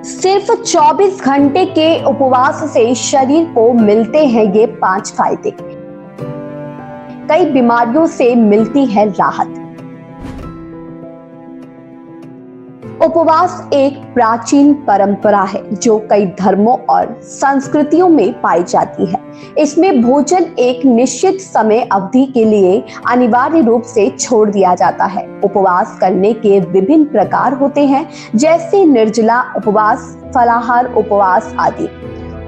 सिर्फ 24 घंटे के उपवास से शरीर को मिलते हैं ये 5 फायदे। कई बीमारियों से मिलती है राहत। उपवास एक प्राचीन परंपरा है जो कई धर्मों और संस्कृतियों में पाई जाती है। इसमें भोजन एक निश्चित समय अवधि के लिए अनिवार्य रूप से छोड़ दिया जाता है। उपवास करने के विभिन्न प्रकार होते हैं, जैसे निर्जला उपवास, फलाहार उपवास आदि।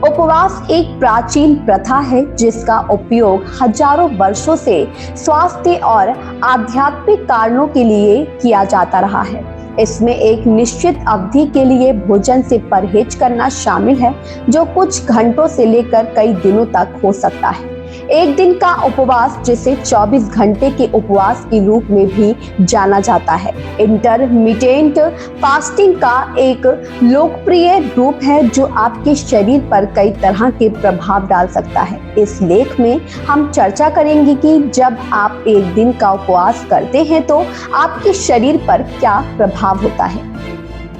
उपवास एक प्राचीन प्रथा है जिसका उपयोग हजारों वर्षों से स्वास्थ्य और आध्यात्मिक कारणों के लिए किया जाता रहा है। इसमें एक निश्चित अवधि के लिए भोजन से परहेज करना शामिल है, जो कुछ घंटों से लेकर कई दिनों तक हो सकता है। एक दिन का उपवास, जिसे 24 घंटे के उपवास के रूप में भी जाना जाता है, इंटरमिटेंट फास्टिंग का एक लोकप्रिय रूप है जो आपके शरीर पर कई तरह के प्रभाव डाल सकता है। इस लेख में हम चर्चा करेंगे कि जब आप एक दिन का उपवास करते हैं तो आपके शरीर पर क्या प्रभाव होता है।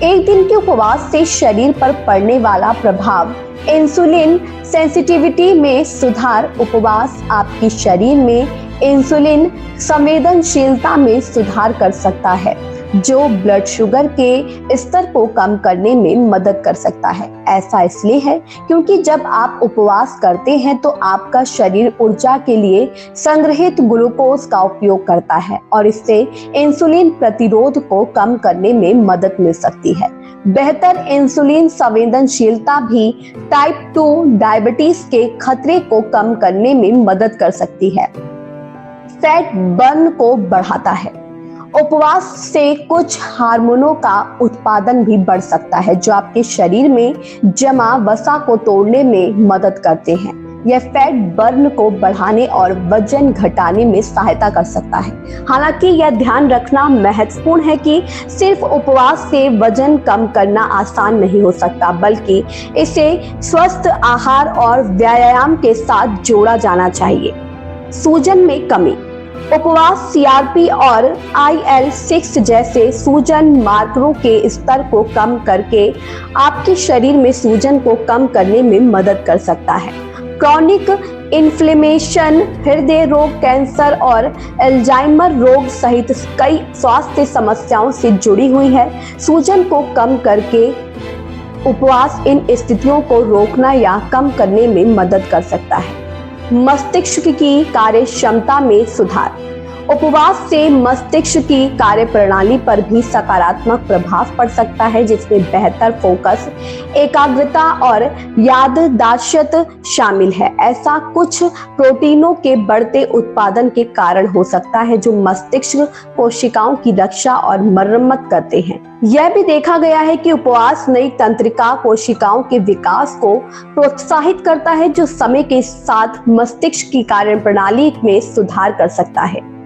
एक दिन के उपवास से शरीर पर पड़ने वाला प्रभाव: इंसुलिन सेंसिटिविटी में सुधार। उपवास आपके शरीर में इंसुलिन संवेदनशीलता में सुधार कर सकता है, जो ब्लड शुगर के स्तर को कम करने में मदद कर सकता है। ऐसा इसलिए है क्योंकि जब आप उपवास करते हैं तो आपका शरीर ऊर्जा के लिए संग्रहित ग्लूकोज का उपयोग करता है और इससे इंसुलिन प्रतिरोध को कम करने में मदद मिल सकती है। बेहतर इंसुलिन संवेदनशीलता भी टाइप 2 डायबिटीज के खतरे को कम करने में मदद कर सकती है। फैट बर्न को बढ़ाता है। उपवास से कुछ हार्मोनों का उत्पादन भी बढ़ सकता है जो आपके शरीर में जमा वसा को तोड़ने में मदद करते हैं। यह फैट बर्न को बढ़ाने और वजन घटाने में सहायता कर सकता है। हालांकि यह ध्यान रखना महत्वपूर्ण है कि सिर्फ उपवास से वजन कम करना आसान नहीं हो सकता, बल्कि इसे स्वस्थ आहार और व्यायाम के साथ जोड़ा जाना चाहिए। सूजन में कमी: उपवास सीआरपी और IL-6 जैसे सूजन मार्करों के स्तर को कम करके आपके शरीर में सूजन को कम करने में मदद कर सकता है। क्रॉनिक इन्फ्लेमेशन, हृदय रोग, कैंसर और अल्जाइमर रोग सहित कई स्वास्थ्य समस्याओं से जुड़ी हुई है। सूजन को कम करके उपवास इन स्थितियों को रोकना या कम करने में मदद कर सकता है। मस्तिष्क की कार्य क्षमता में सुधार: उपवास से मस्तिष्क की कार्यप्रणाली पर भी सकारात्मक प्रभाव पड़ सकता है, जिसमें बेहतर फोकस, एकाग्रता और याददाश्त शामिल है। ऐसा कुछ प्रोटीनों के बढ़ते उत्पादन के कारण हो सकता है जो मस्तिष्क कोशिकाओं की रक्षा और मरम्मत करते हैं। यह भी देखा गया है कि उपवास नई तंत्रिका कोशिकाओं के विकास को प्रोत्साहित करता है, जो समय के साथ मस्तिष्क की कार्यप्रणाली में सुधार कर सकता है।